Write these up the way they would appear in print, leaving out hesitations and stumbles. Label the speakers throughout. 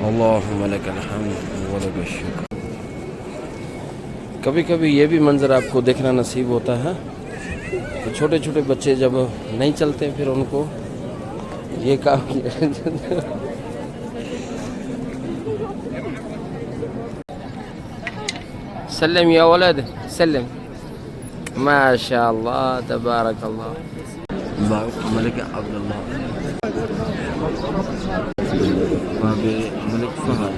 Speaker 1: اللہم لک الحمد ولک الشکر۔ کبھی کبھی یہ بھی منظر آپ کو دیکھنا نصیب ہوتا ہے، تو چھوٹے چھوٹے بچے جب نہیں چلتے پھر ان کو یہ کام کیا سلم یا ولد سلم، ماشاء اللہ تبارک اللہ۔ ملک عبداللہ، باب ملک فہد،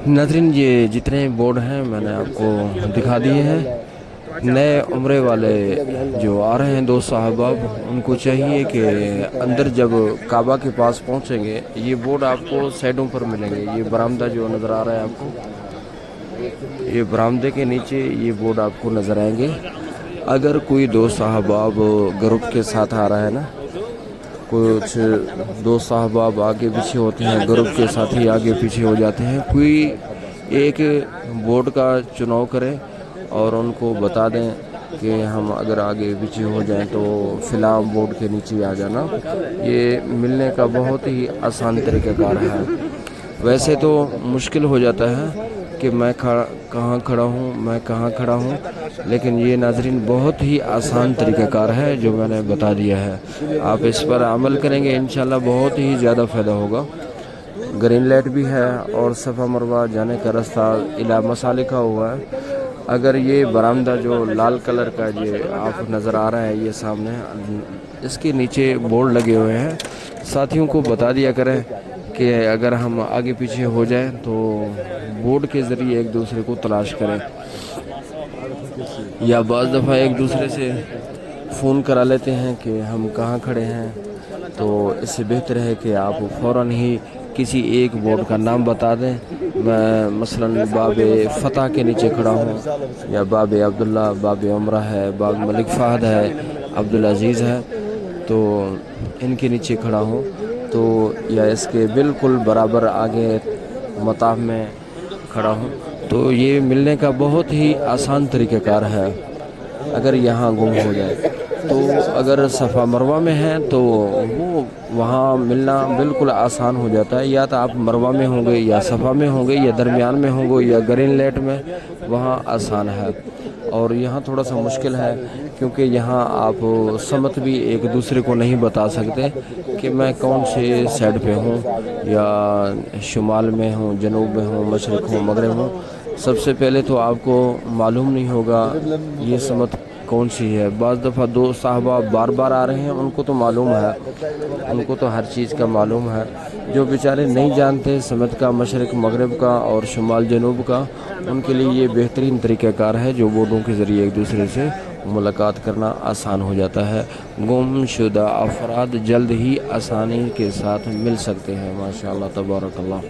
Speaker 1: ناظرین یہ جتنے بورڈ ہیں میں نے آپ کو دکھا دیے ہیں۔ نئے عمرے والے جو آ رہے ہیں دوست صاحباب، ان کو چاہیے کہ اندر جب کعبہ کے پاس پہنچیں گے یہ بورڈ آپ کو سائڈوں پر ملیں گے۔ یہ برآمدہ جو نظر آ رہا ہے آپ کو، یہ برآمدے کے نیچے یہ بورڈ آپ کو نظر آئیں گے۔ اگر کوئی دوست صاحباب گروپ کے ساتھ آ رہا ہے نا، کچھ دوست صاحباب آگے پیچھے ہوتے ہیں، گروپ کے ساتھی آگے پیچھے ہو جاتے ہیں، کوئی ایک بورڈ کا چناؤ کریں اور ان کو بتا دیں کہ ہم اگر آگے پیچھے ہو جائیں تو فلاں بورڈ کے نیچے آ جانا۔ یہ ملنے کا بہت ہی آسان طریقہ کار ہے۔ ویسے تو مشکل ہو جاتا ہے کہ میں کہاں کھڑا ہوں، لیکن یہ ناظرین بہت ہی آسان طریقہ کار ہے جو میں نے بتا دیا ہے۔ آپ اس پر عمل کریں گے انشاءاللہ بہت ہی زیادہ فائدہ ہوگا۔ گرین لائٹ بھی ہے اور صفا مروہ جانے کا رستہ الی مسا لکھا ہوا ہے۔ اگر یہ برآمدہ جو لال کلر کا یہ آپ نظر آ رہا ہے یہ سامنے، اس کے نیچے بورڈ لگے ہوئے ہیں، ساتھیوں کو بتا دیا کریں کہ اگر ہم آگے پیچھے ہو جائیں تو بورڈ کے ذریعے ایک دوسرے کو تلاش کریں، یا بعض دفعہ ایک دوسرے سے فون کرا لیتے ہیں کہ ہم کہاں کھڑے ہیں، تو اس سے بہتر ہے کہ آپ فوراً ہی کسی ایک بورڈ کا نام بتا دیں۔ میں مثلاً باب فتح کے نیچے کھڑا ہوں، یا باب عبداللہ، باب عمرہ ہے، باب ملک فہد ہے، عبدالعزیز ہے، تو ان کے نیچے کھڑا ہوں، تو یا اس کے بالکل برابر آگے مطاف میں کھڑا ہوں، تو یہ ملنے کا بہت ہی آسان طریقہ کار ہے۔ اگر یہاں گم ہو جائے تو اگر صفا مروہ میں ہیں تو وہ وہاں ملنا بالکل آسان ہو جاتا ہے، یا تو آپ مروہ میں ہوں گے یا صفا میں ہوں گے یا درمیان میں ہوں گے یا گرین لائٹ میں، وہاں آسان ہے۔ اور یہاں تھوڑا سا مشکل ہے کیونکہ یہاں آپ سمت بھی ایک دوسرے کو نہیں بتا سکتے کہ میں کون سے سائڈ پہ ہوں، یا شمال میں ہوں، جنوب میں ہوں، مشرق ہوں، مغرب ہوں۔ سب سے پہلے تو آپ کو معلوم نہیں ہوگا یہ سمت کون سی ہے۔ بعض دفعہ دو صاحبہ بار بار آ رہے ہیں، ان کو تو معلوم ہے، ان کو تو ہر چیز کا معلوم ہے۔ جو بیچارے نہیں جانتے سمت کا، مشرق مغرب کا اور شمال جنوب کا، ان کے لیے یہ بہترین طریقہ کار ہے جو بورڈوں کے ذریعے ایک دوسرے سے ملاقات کرنا آسان ہو جاتا ہے۔ گم شدہ افراد جلد ہی آسانی کے ساتھ مل سکتے ہیں۔ ماشاءاللہ تبارک اللہ،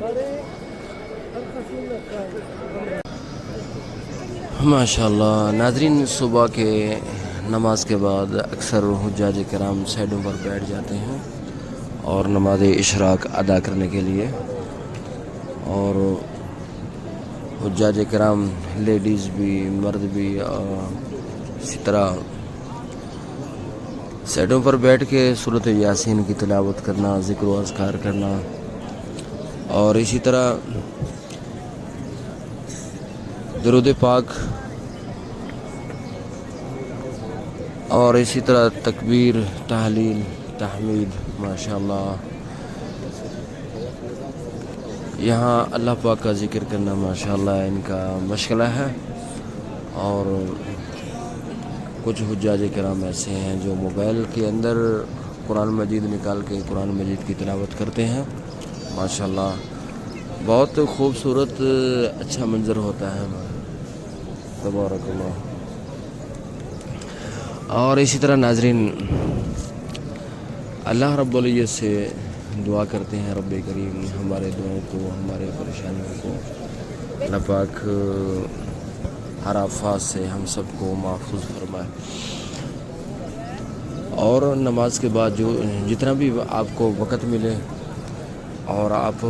Speaker 1: ماشاءاللہ۔ ناظرین صبح کے نماز کے بعد اکثر حجاج کرام سائڈوں پر بیٹھ جاتے ہیں اور نماز اشراق ادا کرنے کے لیے، اور حجاج کرام لیڈیز بھی مرد بھی اسی طرح سائڈوں پر بیٹھ کے سورۃ یاسین کی تلاوت کرنا، ذکر و اذکار کرنا، اور اسی طرح درود پاک، اور اسی طرح تکبیر، تحلیل، تحمید، ماشاءاللہ یہاں اللہ پاک کا ذکر کرنا ماشاءاللہ ان کا مشغلہ ہے۔ اور کچھ حجاج کرام ایسے ہیں جو موبائل کے اندر قرآن مجید نکال کے قرآن مجید کی تلاوت کرتے ہیں، ماشاءاللہ بہت خوبصورت اچھا منظر ہوتا ہے، تبارک اللہ۔ اور اسی طرح ناظرین اللہ رب العزت سے دعا کرتے ہیں، رب کریم ہمارے دعاؤں کو، ہمارے پریشانیوں کو اللہ پاک ہر آفات سے ہم سب کو محفوظ فرمائے۔ اور نماز کے بعد جتنا بھی آپ کو وقت ملے اور آپ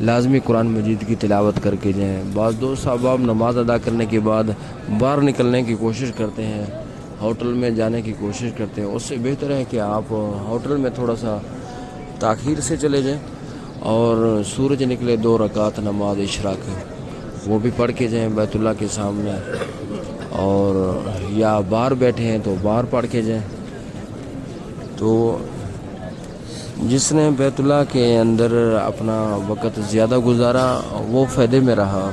Speaker 1: لازمی قرآن مجید کی تلاوت کر کے جائیں۔ بعض دوست احباب نماز ادا کرنے کے بعد باہر نکلنے کی کوشش کرتے ہیں، ہوٹل میں جانے کی کوشش کرتے ہیں، اس سے بہتر ہے کہ آپ ہوٹل میں تھوڑا سا تاخیر سے چلے جائیں اور سورج نکلے 2 رکعت نماز اشراق وہ بھی پڑھ کے جائیں بیت اللہ کے سامنے، اور یا باہر بیٹھے ہیں تو باہر پڑھ کے جائیں۔ تو جس نے بیت اللہ کے اندر اپنا وقت زیادہ گزارا وہ فائدے میں رہا،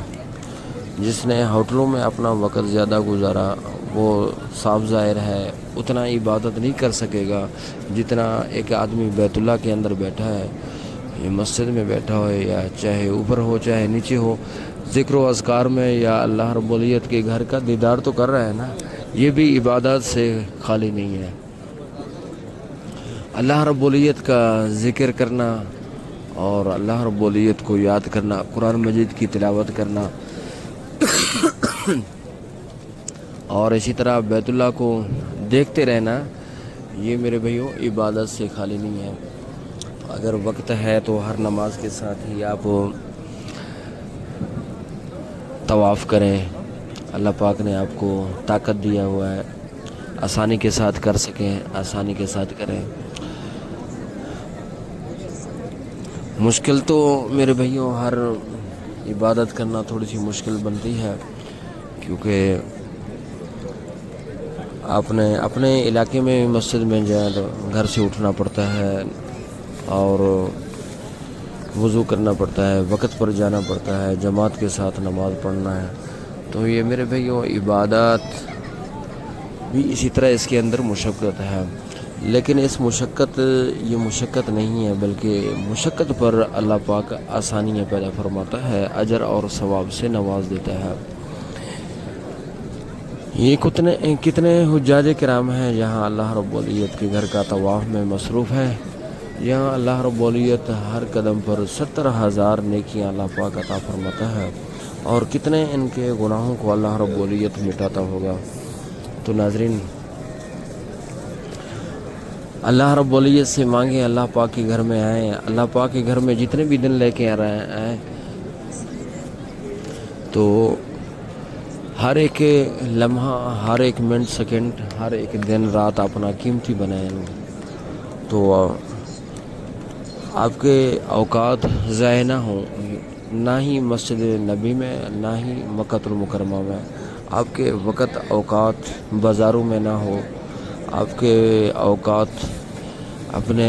Speaker 1: جس نے ہوٹلوں میں اپنا وقت زیادہ گزارا وہ صاف ظاہر ہے اتنا عبادت نہیں کر سکے گا جتنا ایک آدمی بیت اللہ کے اندر بیٹھا ہے، یہ مسجد میں بیٹھا ہو یا چاہے اوپر ہو چاہے نیچے ہو، ذکر و اذکار میں یا اللہ رب العزت کے گھر کا دیدار تو کر رہا ہے نا، یہ بھی عبادت سے خالی نہیں ہے۔ اللہ رب العزت کا ذکر کرنا اور اللہ رب العزت کو یاد کرنا، قرآن مجید کی تلاوت کرنا اور اسی طرح بیت اللہ کو دیکھتے رہنا، یہ میرے بھائیوں عبادت سے خالی نہیں ہے۔ اگر وقت ہے تو ہر نماز کے ساتھ ہی آپ طواف کریں، اللہ پاک نے آپ کو طاقت دیا ہوا ہے، آسانی کے ساتھ کر سکیں آسانی کے ساتھ کریں۔ مشکل تو میرے بھائیوں ہر عبادت کرنا تھوڑی سی مشکل بنتی ہے، کیونکہ آپ نے اپنے علاقے میں مسجد میں جائیں تو گھر سے اٹھنا پڑتا ہے اور وضو کرنا پڑتا ہے، وقت پر جانا پڑتا ہے، جماعت کے ساتھ نماز پڑھنا ہے، تو یہ میرے بھائیوں عبادت بھی اسی طرح اس کے اندر مشقت ہے، لیکن اس مشقت یہ مشقت نہیں ہے بلکہ مشقت پر اللہ پاک آسانیاں پیدا فرماتا ہے، اجر اور ثواب سے نواز دیتا ہے۔ یہ کتنے حجاج کرام ہیں جہاں اللہ رب العزت کے گھر کا طواف میں مصروف ہے، یہاں اللہ رب العزت ہر قدم پر 70,000 نیکیاں اللہ پاک عطا فرماتا ہے، اور کتنے ان کے گناہوں کو اللہ رب العزت مٹاتا ہوگا۔ تو ناظرین اللہ رب العزت سے مانگیں، اللہ پاک کے گھر میں آئیں، اللہ پاک کے گھر میں جتنے بھی دن لے کے آ رہے ہیں تو ہر ایک لمحہ، ہر ایک منٹ سیکنڈ، ہر ایک دن رات اپنا قیمتی بنائیں، تو آپ کے اوقات ضائع نہ ہوں، نہ ہی مسجد نبی میں نہ ہی مکہ المکرمہ میں، آپ کے وقت اوقات بازاروں میں نہ ہو، آپ کے اوقات اپنے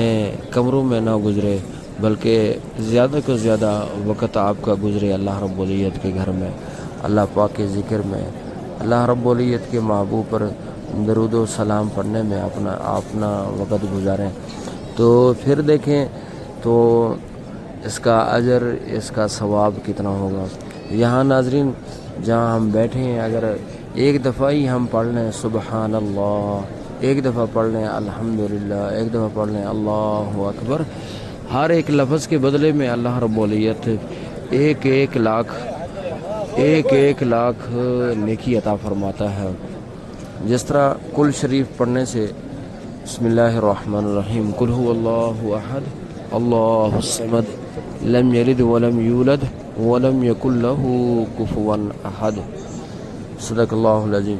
Speaker 1: کمروں میں نہ گزرے، بلکہ زیادہ سے زیادہ وقت آپ کا گزرے اللہ رب العزت کے گھر میں، اللہ پاک کے ذکر میں، اللہ رب العزت کے محبوب پر درود و سلام پڑھنے میں اپنا وقت گزاریں، تو پھر دیکھیں تو اس کا اجر، اس کا ثواب کتنا ہوگا۔ یہاں ناظرین جہاں ہم بیٹھے ہیں، اگر ایک دفعہ ہی ہم پڑھ لیں سبحان اللہ، ایک دفعہ پڑھ لیں الحمدللہ، ایک دفعہ پڑھ لیں اللہ اکبر، ہر ایک لفظ کے بدلے میں اللہ رب العزت ایک لاکھ نیکی عطا فرماتا ہے۔ جس طرح کل شریف پڑھنے سے بسم اللہ الرحمن الرحیم، قل هو اللہ احد اللہ الصمد لم یلد ولم یولد ولم یکن له کفوا احد، صدق اللہ العظیم،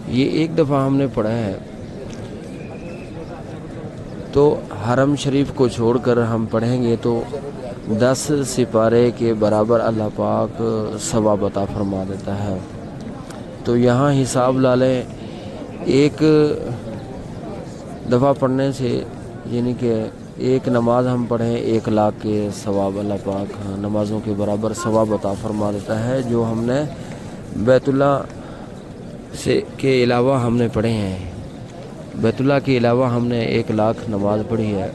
Speaker 1: یہ ایک دفعہ ہم نے پڑھا ہے، تو حرم شریف کو چھوڑ کر ہم پڑھیں گے تو 10 سپارے کے برابر اللہ پاک ثواب عطا فرما دیتا ہے۔ تو یہاں حساب لا لیں، ایک دفعہ پڑھنے سے یعنی کہ ایک نماز ہم پڑھیں 1 لاکھ کے ثواب اللہ پاک نمازوں کے برابر ثواب عطا فرما دیتا ہے، جو ہم نے بیت اللہ کے علاوہ ہم نے پڑھے ہیں، بیت اللہ کے علاوہ ہم نے 1 لاکھ نماز پڑھی ہے،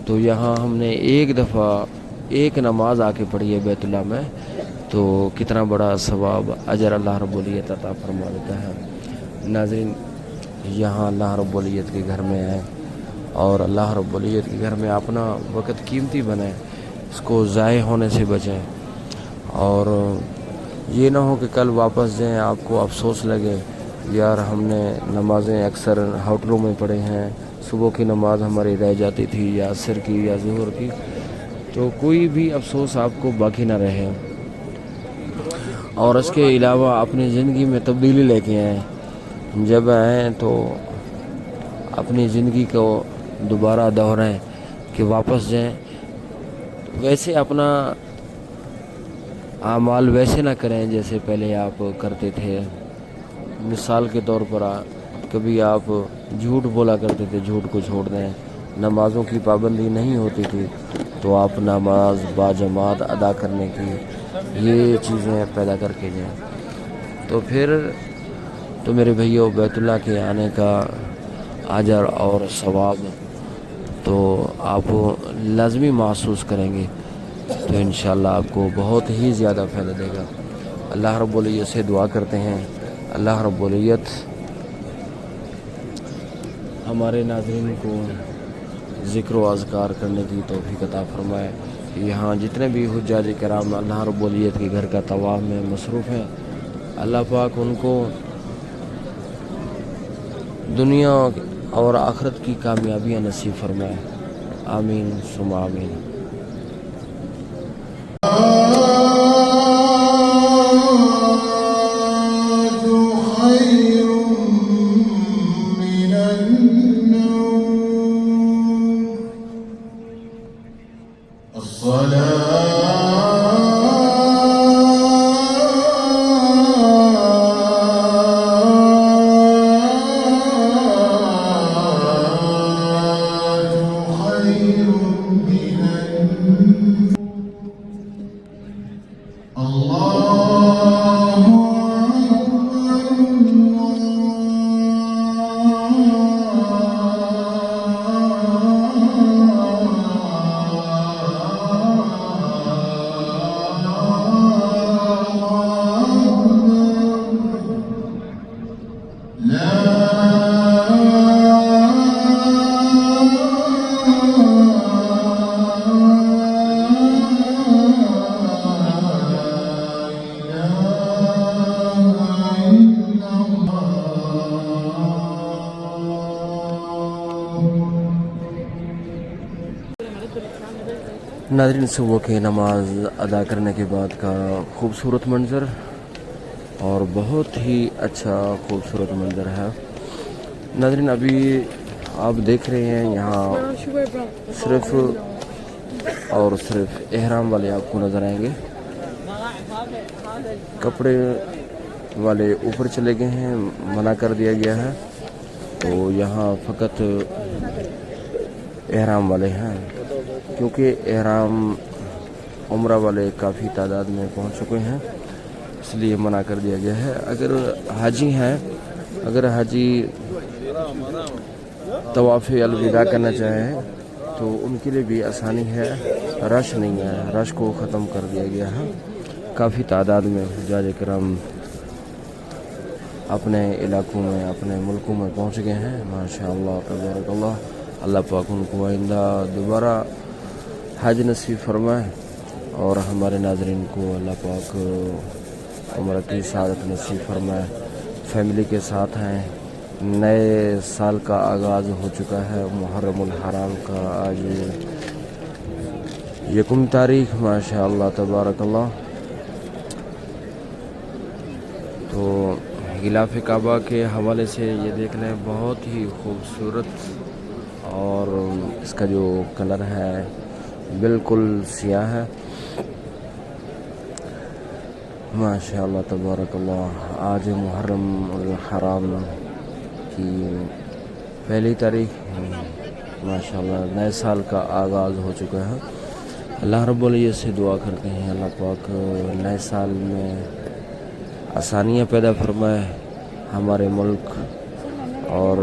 Speaker 1: تو یہاں ہم نے ایک دفعہ ایک نماز آ کے پڑھی ہے بیت اللہ میں، تو کتنا بڑا ثواب اجر اللہ رب العزت عطا فرما دیتا ہے۔ ناظرین یہاں اللہ رب العزت کے گھر میں آئیں اور اللہ رب العزت کے گھر میں اپنا وقت قیمتی بنائیں، اس کو ضائع ہونے سے بچیں، اور یہ نہ ہو کہ کل واپس جائیں آپ کو افسوس لگے یار ہم نے نمازیں اکثر ہوٹلوں میں پڑھے ہیں، صبح کی نماز ہماری رہ جاتی تھی یا عصر کی یا ظہر کی، تو کوئی بھی افسوس آپ کو باقی نہ رہے، اور اس کے علاوہ اپنی زندگی میں تبدیلی لے کے آئیں۔ جب آئیں تو اپنی زندگی کو دوبارہ دہرائیں کہ واپس جائیں، ویسے اپنا اعمال ویسے نہ کریں جیسے پہلے آپ کرتے تھے۔ مثال کے طور پر کبھی آپ جھوٹ بولا کرتے تھے، جھوٹ کو چھوڑ دیں۔ نمازوں کی پابندی نہیں ہوتی تھی تو آپ نماز باجماعت ادا کرنے کی یہ چیزیں پیدا کر کے جائیں، تو پھر تو میرے بھائیوں بیت اللہ کے آنے کا اجر اور ثواب تو آپ لازمی محسوس کریں گے، تو انشاءاللہ آپ کو بہت ہی زیادہ فائدہ دے گا۔ اللہ رب العزت سے دعا کرتے ہیں، اللہ رب العزت ہمارے ناظرین کو ذکر و اذکار کرنے کی توفیق عطا فرمائے۔ یہاں جتنے بھی حجاج کرام اللہ رب العزت کے گھر کا طواف میں مصروف ہیں، اللہ پاک ان کو دنیا اور آخرت کی کامیابیاں نصیب فرمائے، آمین ثم آمین۔ ناظرین صبح کی نماز ادا کرنے کے بعد کا خوبصورت منظر، اور بہت ہی اچھا خوبصورت منظر ہے۔ ناظرین ابھی آپ دیکھ رہے ہیں یہاں صرف اور صرف احرام والے آپ کو نظر آئیں گے، کپڑے والے اوپر چلے گئے ہیں، منع کر دیا گیا ہے، تو یہاں فقط احرام والے ہیں، کیونکہ احرام عمرہ والے کافی تعداد میں پہنچ چکے ہیں، اس لیے منع کر دیا گیا ہے۔ اگر حاجی ہیں، اگر حاجی طواف الوداع کرنا چاہیں تو ان کے لیے بھی آسانی ہے، رش نہیں ہے، رش کو ختم کر دیا گیا ہے۔ کافی تعداد میں حجاج کرام اپنے علاقوں میں اپنے ملکوں میں پہنچ گئے ہیں، ماشاءاللہ تبارک اللہ۔ اللہ پاک ان کو آئندہ دوبارہ حج نصیب فرمائے، اور ہمارے ناظرین کو اللہ پاک عمرہ کی سعادت نصیب فرمائے۔ فیملی کے ساتھ ہیں، نئے سال کا آغاز ہو چکا ہے، محرم الحرام کا آج 1 تاریخ، ماشاءاللہ تبارک اللہ۔ تو غلاف کعبہ کے حوالے سے یہ دیکھ لیں، بہت ہی خوبصورت، اور اس کا جو کلر ہے بالکل سیاہ ہے، ماشاءاللہ تبارک اللہ۔ آج محرم الحرام کی 1 تاریخ، ماشاءاللہ نئے سال کا آغاز ہو چکا ہے۔ اللہ رب العزت سے دعا کرتے ہیں اللہ پاک نئے سال میں آسانیاں پیدا فرمائے، ہمارے ملک اور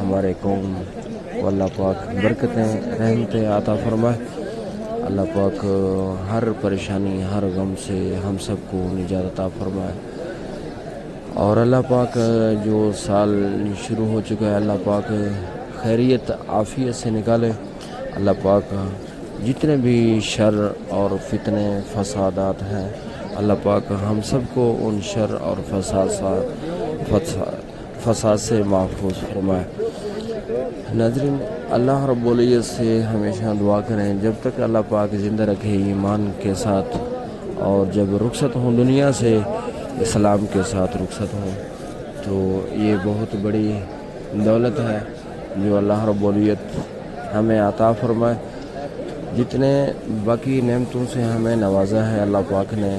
Speaker 1: ہمارے قوم کو اللہ پاک برکتیں رحمتیں عطا فرمائے۔ اللہ پاک ہر پریشانی ہر غم سے ہم سب کو نجات عطا فرمائے، اور اللہ پاک جو سال شروع ہو چکا ہے اللہ پاک خیریت عافیت سے نکالے۔ اللہ پاک جتنے بھی شر اور فتنے فسادات ہیں، اللہ پاک ہم سب کو ان شر اور فساد سے محفوظ فرمائے۔ ناظرین، اللہ رب العزت سے ہمیشہ دعا کریں جب تک اللہ پاک زندہ رکھے ایمان کے ساتھ، اور جب رخصت ہوں دنیا سے اسلام کے ساتھ رخصت ہوں، تو یہ بہت بڑی دولت ہے جو اللہ رب العزت ہمیں عطا فرمائے۔ جتنے باقی نعمتوں سے ہمیں نوازا ہے اللہ پاک نے،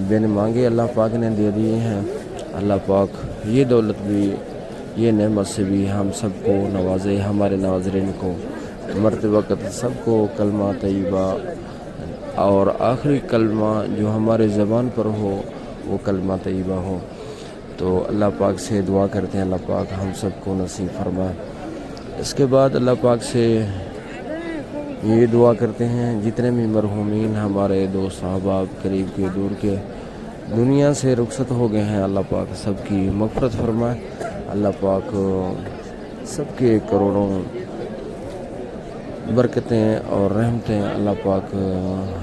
Speaker 1: بن مانگے اللہ پاک نے دے دیے ہیں۔ اللہ پاک یہ دولت بھی، یہ نعمت سے بھی ہم سب کو نوازے، ہمارے ناظرین کو مرتے وقت سب کو کلمہ طیبہ اور آخری کلمہ جو ہمارے زبان پر ہو وہ کلمہ طیبہ ہو۔ تو اللہ پاک سے دعا کرتے ہیں اللہ پاک ہم سب کو نصیب فرمائے۔ اس کے بعد اللہ پاک سے یہ دعا کرتے ہیں جتنے بھی مرحومین ہمارے دوست احباب قریب کے دور کے دنیا سے رخصت ہو گئے ہیں، اللہ پاک سب کی مغفرت فرمائے۔ اللہ پاک سب کے کروڑوں برکتیں اور رحمتیں اللہ پاک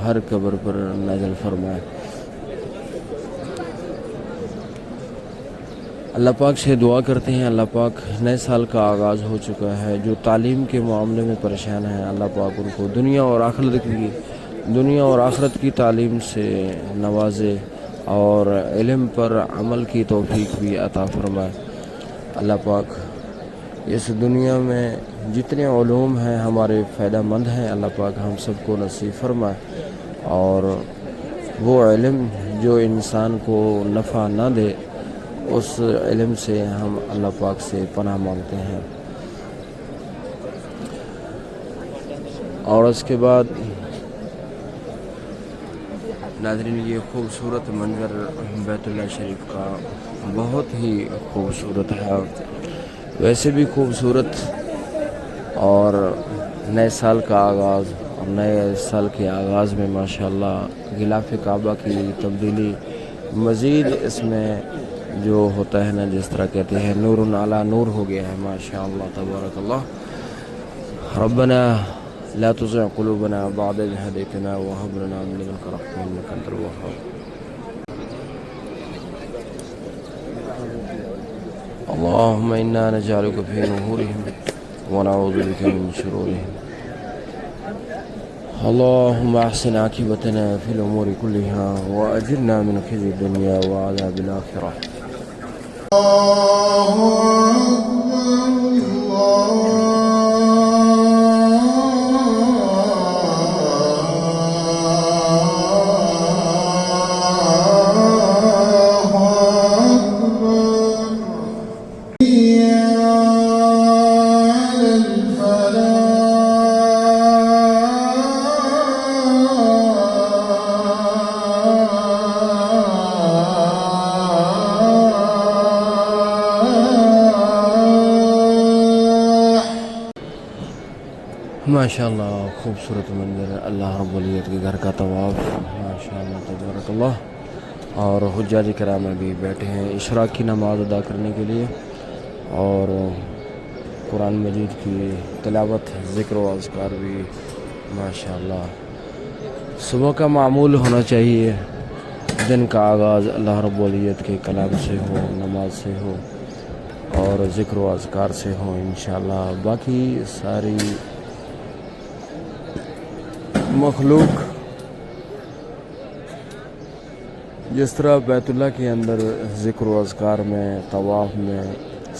Speaker 1: ہر قبر پر نازل فرمائے۔ اللہ پاک سے دعا کرتے ہیں اللہ پاک نئے سال کا آغاز ہو چکا ہے، جو تعلیم کے معاملے میں پریشان ہیں اللہ پاک ان کو دنیا اور آخرت کی تعلیم سے نوازے اور علم پر عمل کی توفیق بھی عطا فرمائے۔ اللہ پاک اس دنیا میں جتنے علوم ہیں ہمارے فائدہ مند ہیں، اللہ پاک ہم سب کو نصیب فرمائے، اور وہ علم جو انسان کو نفع نہ دے اس علم سے ہم اللہ پاک سے پناہ مانگتے ہیں۔ اور اس کے بعد ناظرین، یہ خوبصورت منظر بیت اللہ شریف کا بہت ہی خوبصورت ہے، ویسے بھی خوبصورت، اور نئے سال کا آغاز اور نئے سال کے آغاز میں ماشاءاللہ غلاف کعبہ کی تبدیلی مزید اس میں جو ہوتا ہے نا، جس طرح کہتے ہیں نور علی نور ہو گیا ہے ماشاءاللہ تبارک اللہ۔ ربنا لا تزغ قلوبنا بعد إذ هديتنا وهب لنا من لدنك رحمة إنك أنت الوهاب۔ اللهم إنا نجعلك في نحورهم ونعوذ بك من شرورهم۔ اللهم أحسن عاقبتنا في الأمور كلها وأجرنا من خزي الدنيا وعذاب الآخرة۔ ماشاءاللہ خوبصورت منظر اللہ رب العزت کے گھر کا طواف ماشاءاللہ تبارک اللہ، اور حجاج کرام بھی بیٹھے ہیں اشراق کی نماز ادا کرنے کے لیے، اور قرآن مجید کی تلاوت ذکر و اذکار بھی ماشاءاللہ صبح کا معمول ہونا چاہیے۔ دن کا آغاز اللہ رب العزت کے کلام سے ہو، نماز سے ہو اور ذکر و اذکار سے ہو انشاءاللہ۔ باقی ساری مخلوق جس طرح بیت اللہ کے اندر ذکر و اذکار میں، طواف میں،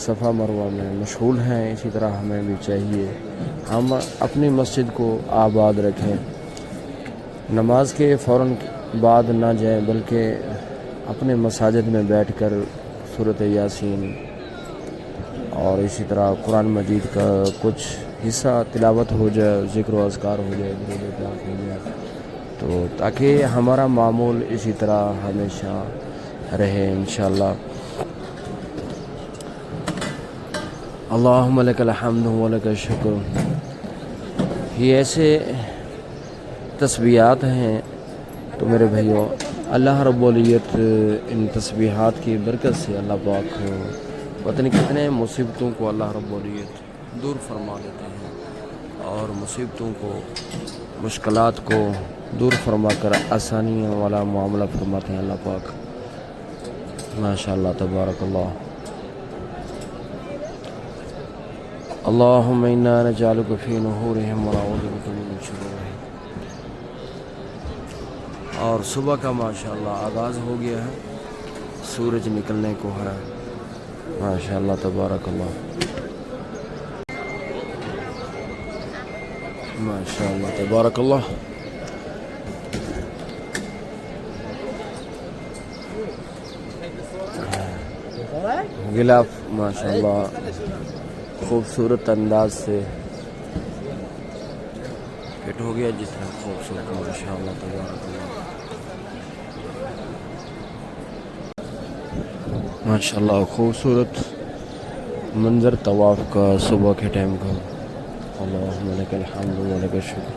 Speaker 1: صفا مروہ میں مشغول ہیں، اسی طرح ہمیں بھی چاہیے ہم اپنی مسجد کو آباد رکھیں، نماز کے فوراً بعد نہ جائیں بلکہ اپنے مساجد میں بیٹھ کر سورۃ یاسین اور اسی طرح قرآن مجید کا کچھ حصہ تلاوت ہو جائے، ذکر و اذکار ہو جائے، درود پاک ہو جائے، تو تاکہ ہمارا معمول اسی طرح ہمیشہ رہے انشاءاللہ۔ اللہم لک الحمد و لک الشکر، یہ ایسے تسبیحات ہیں تو میرے بھائیوں، اللہ رب العزت ان تسبیحات کی برکت سے اللہ پاک پتہ نہیں کتنے مصیبتوں کو اللہ رب العزت دور فرما دیتے ہیں، اور مصیبتوں کو، مشکلات کو دور فرما کر آسانیوں والا معاملہ فرماتے ہیں اللہ پاک ماشاءاللہ تبارک اللہ۔ اللهم إنا نجعلك في نحورهم ونعوذ بك من شرورهم. اور صبح کا ماشاءاللہ آغاز ہو گیا ہے، سورج نکلنے کو ہے. ماشاءاللہ تبارک اللہ، ماشاءاللہ تبارک اللہ. غلاف ماشاءاللہ خوبصورت انداز سے فٹ ہو گیا، جس طرح خوبصورت ماشاءاللہ تبارک اللہ. ماشاءاللہ خوبصورت منظر طواف کا صبح کے ٹائم کا. اللہم لک الحمد و لک الشکر.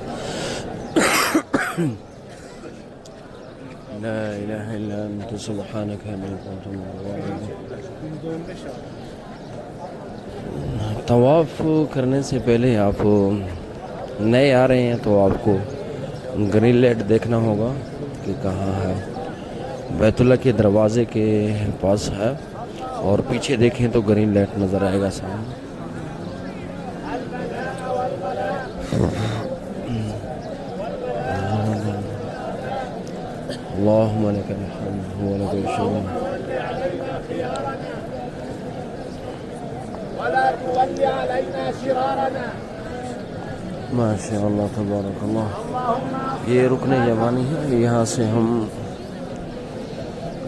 Speaker 1: لا الہ الا انت سبحانک انی کنت من الظالمین. طواف کرنے سے پہلے آپ نئے آ رہے ہیں تو آپ کو گرین لائٹ دیکھنا ہوگا کہ کہاں ہے. بیت اللہ کے دروازے کے پاس ہے، اور پیچھے دیکھیں تو گرین لائٹ نظر آئے گا سامنے. اللہم لک الحمد و لک الشکر. ماشاءاللہ تبارک اللہ. یہ رکن یمانی ہے، یہاں سے ہم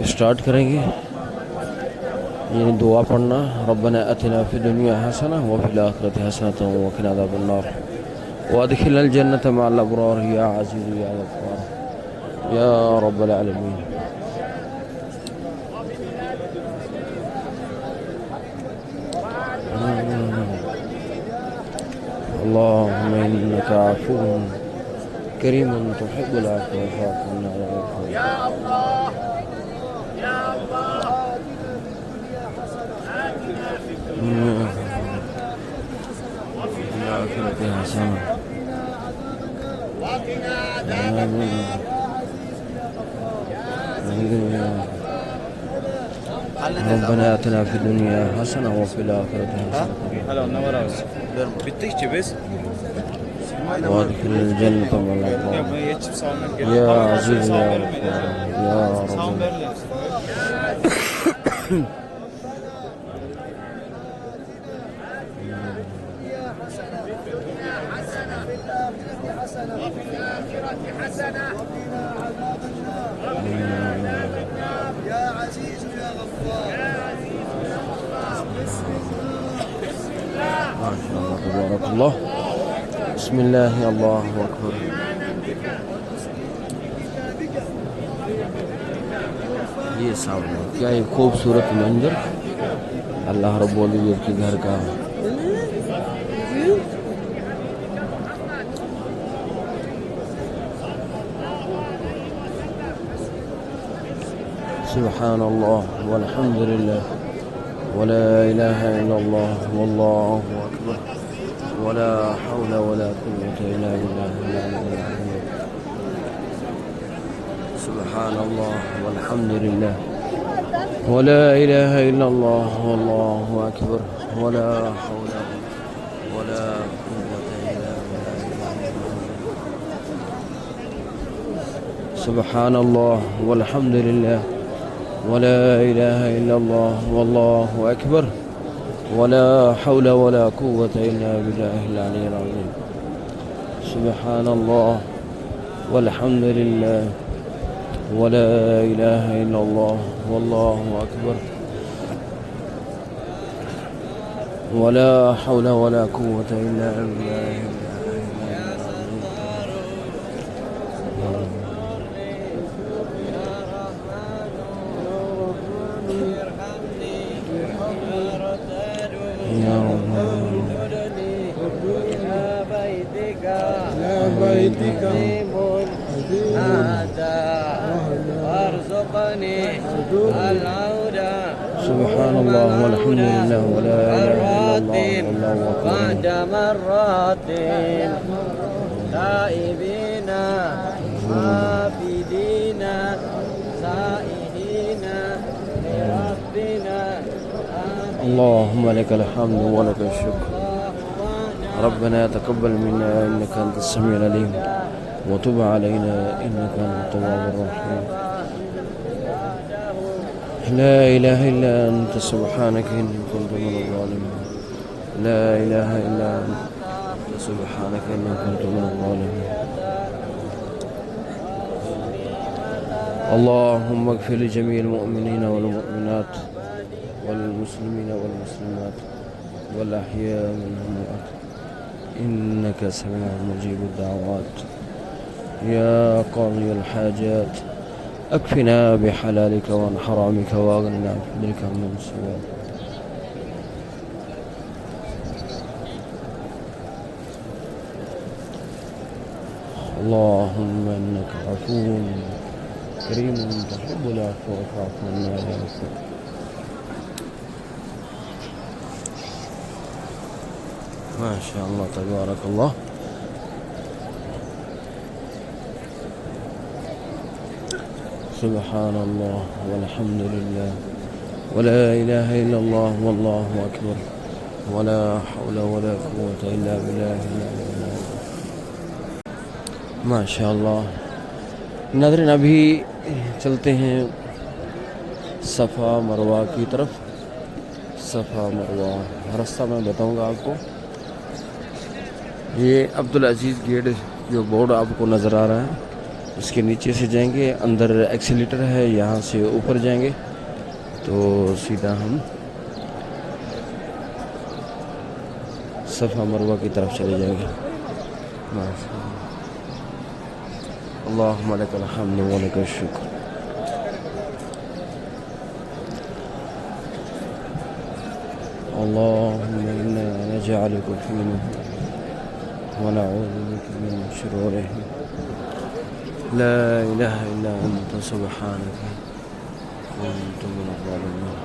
Speaker 1: اسٹارٹ کریں گے. یعنی دعا پڑھنا، ربنا اتنا فی الدنیا حسنہ وفی الآخرۃ حسنۃ وقنا عذاب النار وادخلنا الجنۃ مع الابرار یا عزیز یا غفار یا رب العالمین. اللہم انک عفو کریم تحب العفو فاعف عنا یا غفور. ربنا آتنا في الدنيا حسنة وفي الآخرة حسنة وادخل الجنة مع الأبرار يا عزيز يا غفار يا رب. ماشاءاللہ تبارک اللہ. بسم اللہ اللہ اکبر. یہ سامنے کیا ایک خوبصورت منظر اللہ رب العزت کے گھر کا. سبحان اللہ والحمد للہ ولا الہ الا اللہ واللہ اکبر ولا حول ولا قوة الا باللہ. سبحان اللہ والحمد للہ ولا الہ الا اللہ واللہ اکبر ولا حول ولا قوة الا باللہ. سبحان اللہ والحمد للہ ولا الہ الا اللہ واللہ اکبر ولا حول ولا قوة الا باللہ العلی العظیم. سبحان اللہ والحمد للہ ولا الہ الا اللہ واللہ اکبر ولا حول ولا قوة الا باللہ. سبحان اللہ والحمد للہ ولا الہ الا اللہ بعد مرات تائبین عابدین سائحین لربنا. اللہم لک الحمد ولک الشکر ربنا تقبل منا إنك أنت السميع العليم وتب علينا إنك أنت التواب الرحيم. لا إله إلا أنت سبحانك إني كنت من الظالمين. لا إله إلا أنت سبحانك إني كنت من الظالمين. اللهم اغفر لجميع المؤمنين والمؤمنات والمسلمين والمسلمات والأحياء منهم والأموات إنك سميع مجيب الدعوات. يا قاضي الحاجات أكفنا بحلالك وعن حرامك وأغننا بفضلك من سواك. اللهم إنك عفو كريم تحب العفو فاعف عنا يا رب. ما شاء الله تبارك الله. سبحان الله والحمد لله ولا إله إلا الله والله أكبر ولا حول ولا قوة إلا بالله. ما شاء اللہ. ناظرین ابھی چلتے ہیں صفا مروہ کی طرف. صفا مروہ راستہ میں بتاؤں گا آپ کو. یہ عبدالعزیز گیٹ جو بورڈ آپ کو نظر آ رہا ہے اس کے نیچے سے جائیں گے, اندر ایکسیلیٹر ہے, یہاں سے اوپر جائیں گے تو سیدھا ہم صفا مروہ کی طرف چلے جائیں گے. اللہم لک الحمد و لک الشکر. اللہم انا نجعلک فی نحورهم ونعوذ بک من شرورهم. لا الہ الا انت سبحانک كنت من الظالمین.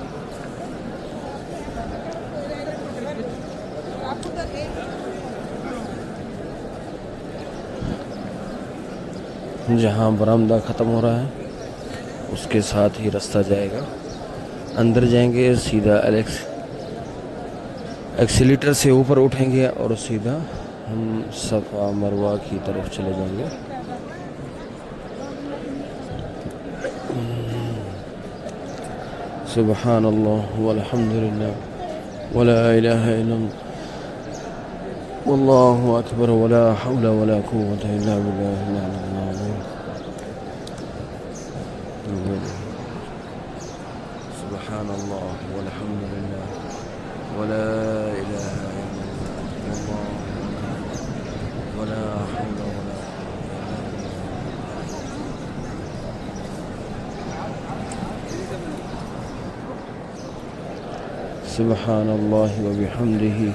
Speaker 1: جہاں برآمدہ ختم ہو رہا ہے اس کے ساتھ ہی راستہ جائے گا. اندر جائیں گے, سیدھا ایکسیلیٹر سے اوپر اٹھیں گے اور سیدھا ہم صفا مروہ کی طرف چلے جائیں گے. سبحان اللہ والحمد للہ ولا الہ الا اللہ واللہ اکبر ولا حول ولا قوة الا باللہ العلی العظیم. سبحان اللہ والحمد للہ ولا الہ الا اللہ واللہ ولا حول ولا سبحان اللہ وبحمدہ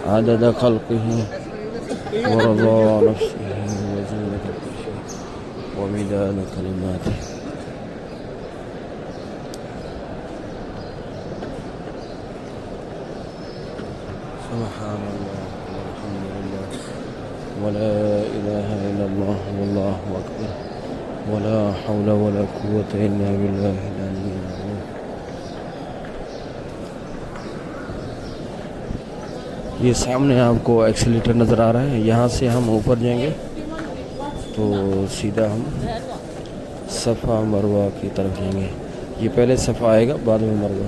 Speaker 1: عدد خلقه ورضا نفسه وزنة عرشه ومداد كلماته. سبحان الله والحمد لله ولا إله إلا الله والله أكبر ولا حول ولا قوة إلا بالله العلي العظيم. یہ سامنے آپ کو ایکسیلیٹر نظر آ رہا ہے, یہاں سے ہم اوپر جائیں گے تو سیدھا ہم صفا مروہ کی طرف جائیں گے. یہ پہلے صفا آئے گا بعد میں مروہ.